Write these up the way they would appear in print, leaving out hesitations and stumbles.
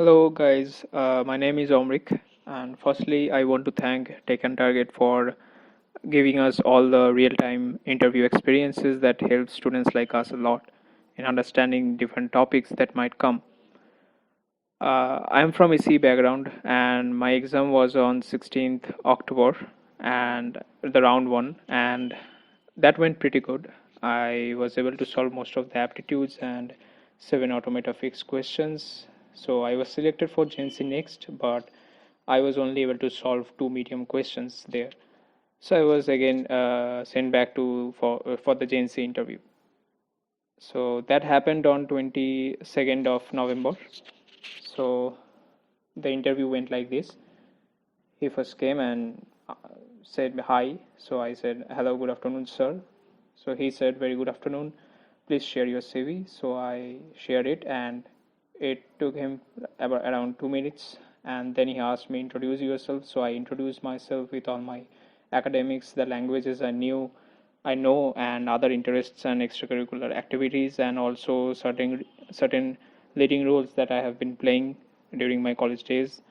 Hello, guys. My name is Omrik, and firstly, I want to thank Tech and Target for giving us all the real-time interview experiences that help students like us a lot in understanding different topics that might come. I'm from a C background, and my exam was on 16th October, and the round one, and that went pretty good. I was able to solve most of the aptitudes and seven automata fixed questions. So I was selected for Gen C next, but I was only able to solve two medium questions there. So I was again sent back to for the Gen C interview. So that happened on 22nd of November. So the interview went like this. He first came and said hi. So I said, "Hello, good afternoon, sir." So he said, "Very good afternoon. Please share your CV." So I shared it, and it took him about around 2 minutes. And then he asked me, "Introduce yourself." So I introduced myself with all my academics, the languages I know, and other interests and extracurricular activities, and also certain leading roles that I have been playing during my college days.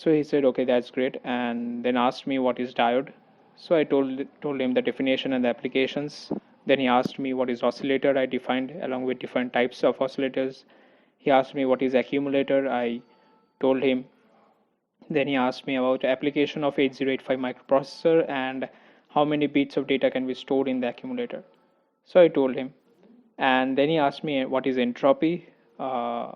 So he said, "Okay, that's great," and then asked me what is diode. So I told him the definition and the applications. Then he asked me what is oscillator. I defined along with different types of oscillators. He asked me what is accumulator. I told him. Then he asked me about application of 8085 microprocessor and how many bits of data can be stored in the accumulator. So I told him. And then he asked me what is entropy. Uh,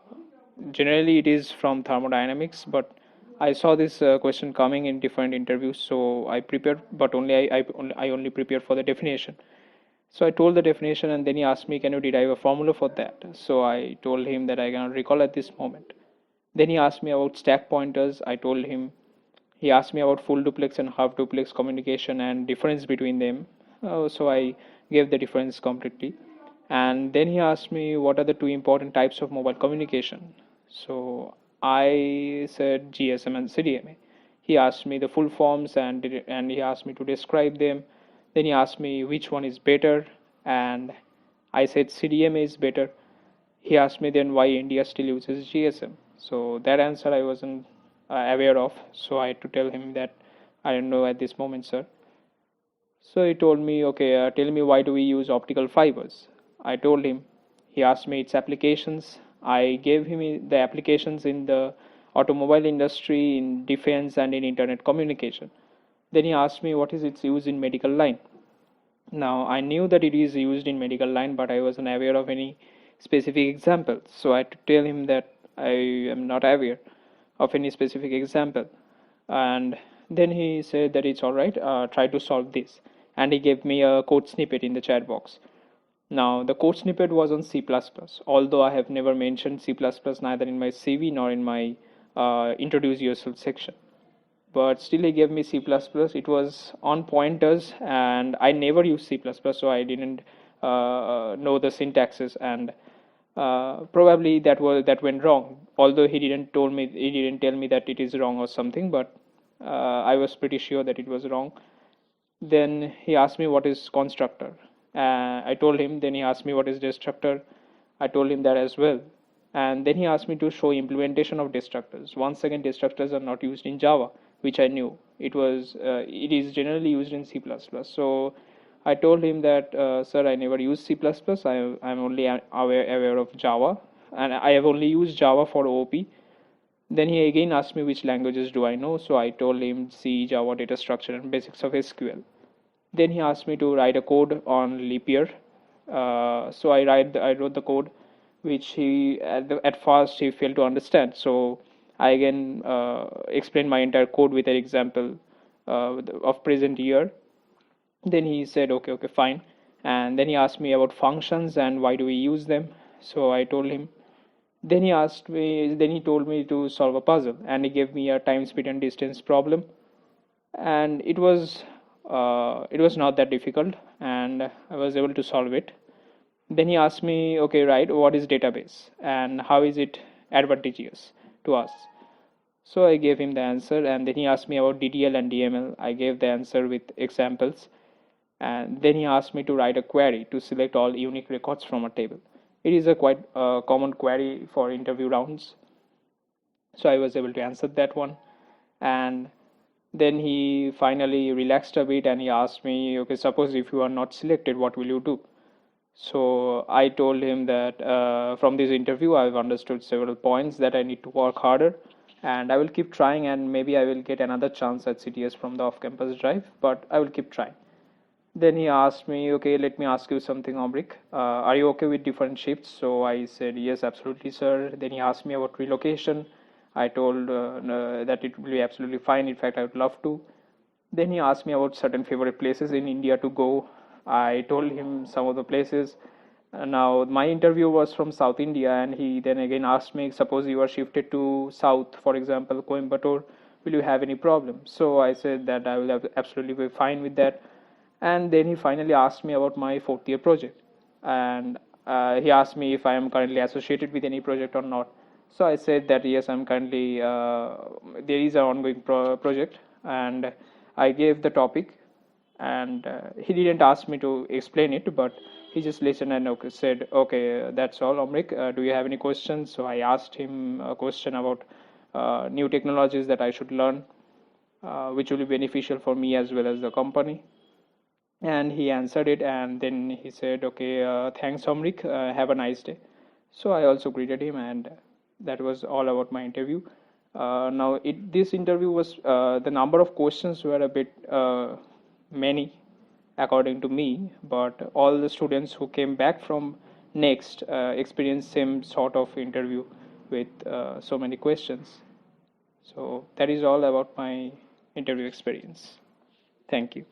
Generally, it is from thermodynamics, but I saw this question coming in different interviews, so I prepared, but I only prepared for the definition. So I told the definition, and then he asked me, "Can you derive a formula for that?" So I told him that I cannot recall at this moment. Then he asked me about stack pointers. I told him. He asked me about full duplex and half duplex communication and difference between them. So I gave the difference completely. And then he asked me what are the two important types of mobile communication. So I said GSM and CDMA. He asked me the full forms and he asked me to describe them. Then he asked me which one is better, and I said CDMA is better. He asked me then why India still uses GSM. So that answer I wasn't aware of. So I had to tell him that I don't know at this moment, sir. So he told me, "Okay, tell me why do we use optical fibers?" I told him. He asked me its applications. I gave him the applications in the automobile industry, in defense, and in internet communication. Then he asked me what is its use in medical line. Now, I knew that it is used in medical line, but I wasn't aware of any specific examples. So I had to tell him that I am not aware of any specific example. And then he said that it's all right, try to solve this. And he gave me a code snippet in the chat box. Now, the code snippet was on C++, although I have never mentioned C++ neither in my CV nor in my introduce yourself section, but still he gave me C++. It was on pointers, and I never used C++, so I didn't know the syntaxes, and probably that went wrong. Although he didn't tell me that it is wrong or something, but I was pretty sure that it was wrong. Then he asked me what is constructor. I told him. Then he asked me what is destructor. I told him that as well. And then he asked me to show implementation of destructors. Once again, destructors are not used in Java, which I knew. It is generally used in C++. So I told him that, sir, I never used C++. I'm only aware of Java, and I have only used Java for OOP. Then he again asked me which languages do I know. So I told him C, Java, data structure, and basics of SQL. Then he asked me to write a code on leap year. So I wrote the code, which he at first he failed to understand. So I again explained my entire code with an example of present year. Then he said, "Okay, okay, fine." And then he asked me about functions and why do we use them. So I told him. Then he told me to solve a puzzle, and he gave me a time, speed, and distance problem, and it was not that difficult, and I was able to solve it. Then he asked me, "Okay, right, what is database and how is it advantageous to us?" So I gave him the answer, and then he asked me about DDL and DML. I gave the answer with examples, and then he asked me to write a query to select all unique records from a table. It is a quite common query for interview rounds. So I was able to answer that one. And then he finally relaxed a bit and he asked me, okay, suppose if you are not selected, what will you do? So I told him that from this interview, I've understood several points that I need to work harder, and I will keep trying, and maybe I will get another chance at CTS from the off-campus drive, but I will keep trying. Then he asked me, okay, let me ask you something, Omrik. Are you okay with different shifts? So I said, yes, absolutely, sir. Then he asked me about relocation. I told that it will be absolutely fine. In fact, I would love to. Then he asked me about certain favorite places in India to go. I told him some of the places. Now, my interview was from South India, and he then again asked me, suppose you are shifted to South, for example, Coimbatore, will you have any problem? So I said that I will have absolutely be fine with that. And then he finally asked me about my fourth year project. And he asked me if I am currently associated with any project or not. So I said that yes, I'm currently, there is an ongoing project. And I gave the topic, and he didn't ask me to explain it, but he just listened and okay, said, okay, that's all, Omrik. Do you have any questions? So I asked him a question about new technologies that I should learn, which will be beneficial for me as well as the company. And he answered it, and then he said, okay, thanks, Omrik. Have a nice day. So I also greeted him, and that was all about my interview. Now, this interview was the number of questions were a bit many, according to me, but all the students who came back from next experienced same sort of interview with so many questions. So that is all about my interview experience. Thank you.